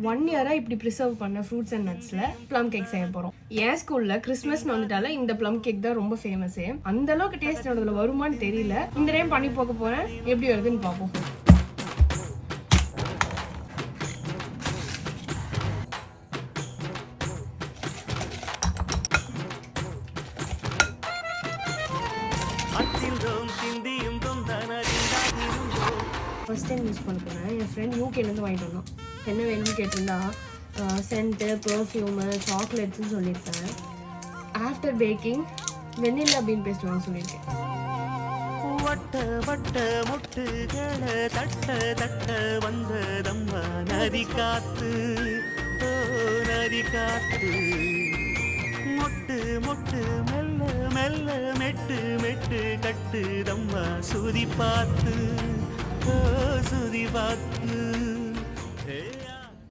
1 இயரா இப்படி ப்ரிசர்வ் பண்ண ஃப்ரூட்ஸ் அண்ட் நட்ஸ்ல ப்ளம் கேக் செய்ய போறோம். என் ஸ்கூல்ல கிறிஸ்மஸ்னு வந்துட்டால இந்த ப்ளம் கேக் தான் ரொம்ப ஃபேமஸே. அந்த அளவுக்கு டேஸ்ட் அதுல வருமான்னு தெரியல. இந்த டைம் பண்ணி போக போறேன், எப்படி வருதுன்னு பார்ப்போம். ஃபர்ஸ்ட் டைம் யூஸ் பண்ண போகிறேன். என் ஃப்ரெண்ட் யூகேலேருந்து வாங்கிட்டு வந்தோம். என்ன வேணும்னு கேட்டிருந்தா சென்ட்டு, பர்ஃப்யூமு, சாக்லேட்ஸ்ன்னு சொல்லியிருக்கேன். After baking vanilla bean paste வாங்க சொல்லியிருக்கேன். வட்ட வட்ட முட்டுகள தட்ட தட்ட வந்ததம்மா நதி காத்து, ஓ நதி காத்து. மொட்டு மொட்டு மெல்ல மெல்ல மெட்டு மெட்டு கட்டுதம்மா சுதி பார்த்து, ஓ சுதி பார்த்து.